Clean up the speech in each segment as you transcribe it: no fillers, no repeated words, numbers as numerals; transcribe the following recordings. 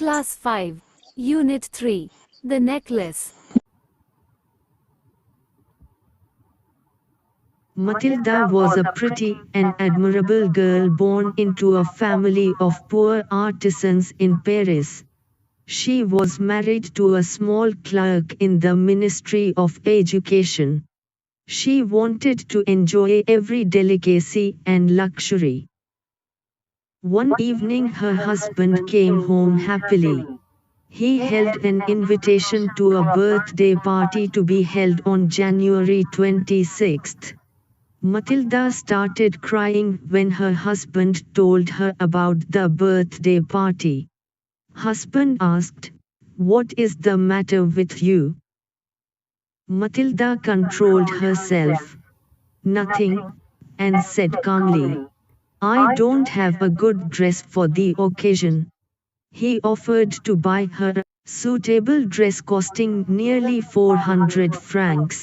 Class 5, Unit 3, The Necklace. Matilda was a pretty and admirable girl born into a family of poor artisans in Paris. She was married to a small clerk in the Ministry of Education. She wanted to enjoy every delicacy and luxury. One evening her husband came home happily. He held an invitation to a birthday party to be held on January 26th. Matilda started crying when her husband told her about the birthday party. Husband asked, "What is the matter with you?" Matilda controlled herself. "Nothing," and said calmly, "I don't have a good dress for the occasion." He offered to buy her a suitable dress costing nearly 400 francs.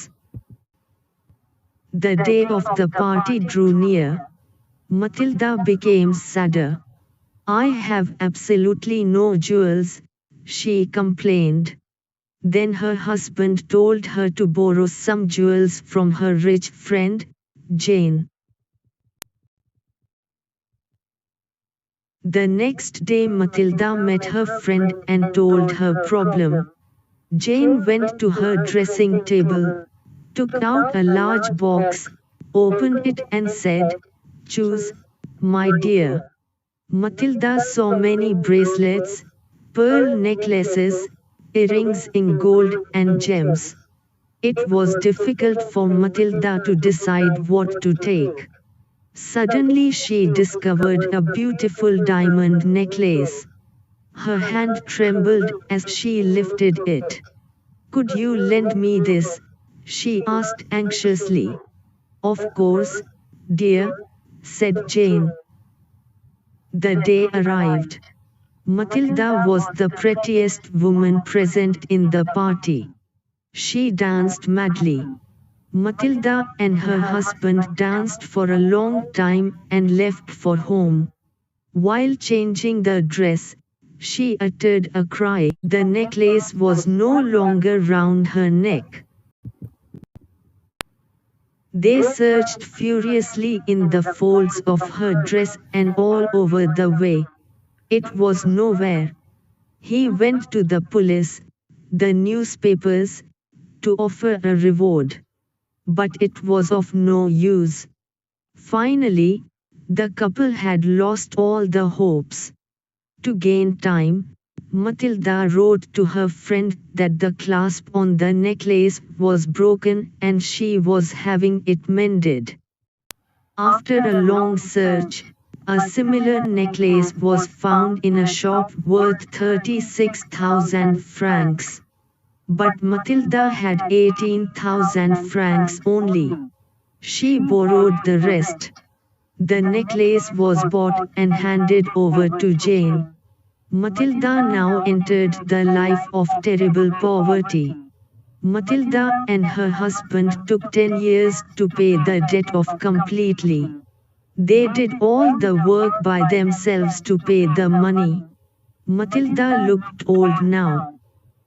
The day of the party drew near. Matilda became sadder. "I have absolutely no jewels," she complained. Then her husband told her to borrow some jewels from her rich friend, Jane. The next day Matilda met her friend and told her problem. Jane went to her dressing table, took out a large box, opened it and said, "Choose, my dear." Matilda saw many bracelets, pearl necklaces, earrings in gold and gems. It was difficult for Matilda to decide what to take. Suddenly she discovered a beautiful diamond necklace. Her hand trembled as she lifted it. "Could you lend me this?" she asked anxiously. "Of course, dear," said Jane. The day arrived. Matilda was the prettiest woman present in the party. She danced madly. Matilda and her husband danced for a long time and left for home. While changing the dress, she uttered a cry. The necklace was no longer round her neck. They searched furiously in the folds of her dress and all over the way. It was nowhere. He went to the police, the newspapers, to offer a reward. But it was of no use. Finally, the couple had lost all the hopes. To gain time, Matilda wrote to her friend that the clasp on the necklace was broken and she was having it mended. After a long search, a similar necklace was found in a shop worth 36,000 francs. But Matilda had 18,000 francs only. She borrowed the rest. The necklace was bought and handed over to Jane. Matilda now entered the life of terrible poverty. Matilda and her husband took 10 years to pay the debt off completely. They did all the work by themselves to pay the money. Matilda looked old now.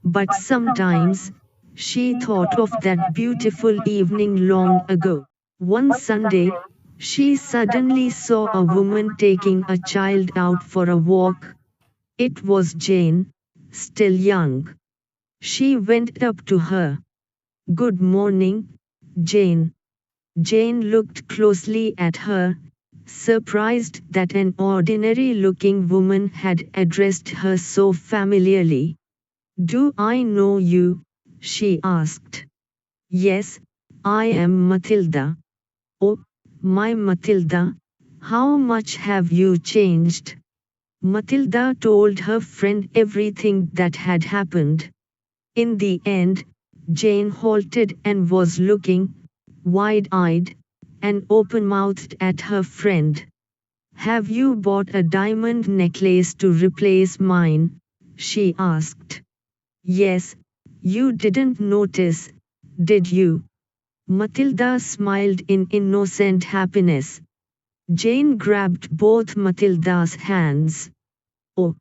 But sometimes, she thought of that beautiful evening long ago. One Sunday, she suddenly saw a woman taking a child out for a walk. It was Jane, still young. She went up to her. "Good morning, Jane." Jane looked closely at her, surprised that an ordinary-looking woman had addressed her so familiarly. "Do I know you?" she asked. "Yes, I am Matilda." "Oh, my Matilda, how much have you changed?" Matilda told her friend everything that had happened. In the end, Jane halted and was looking, wide-eyed, and open-mouthed at her friend. "Have you bought a diamond necklace to replace mine?" she asked. "Yes, you didn't notice, did you?" Matilda smiled in innocent happiness. Jane grabbed both Matilda's hands. "Oh,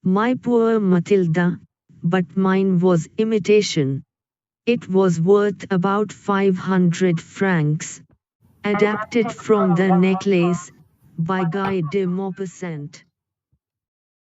My poor Matilda, but mine was imitation. It was worth about 500 francs. Adapted from The Necklace, by Guy de Maupassant.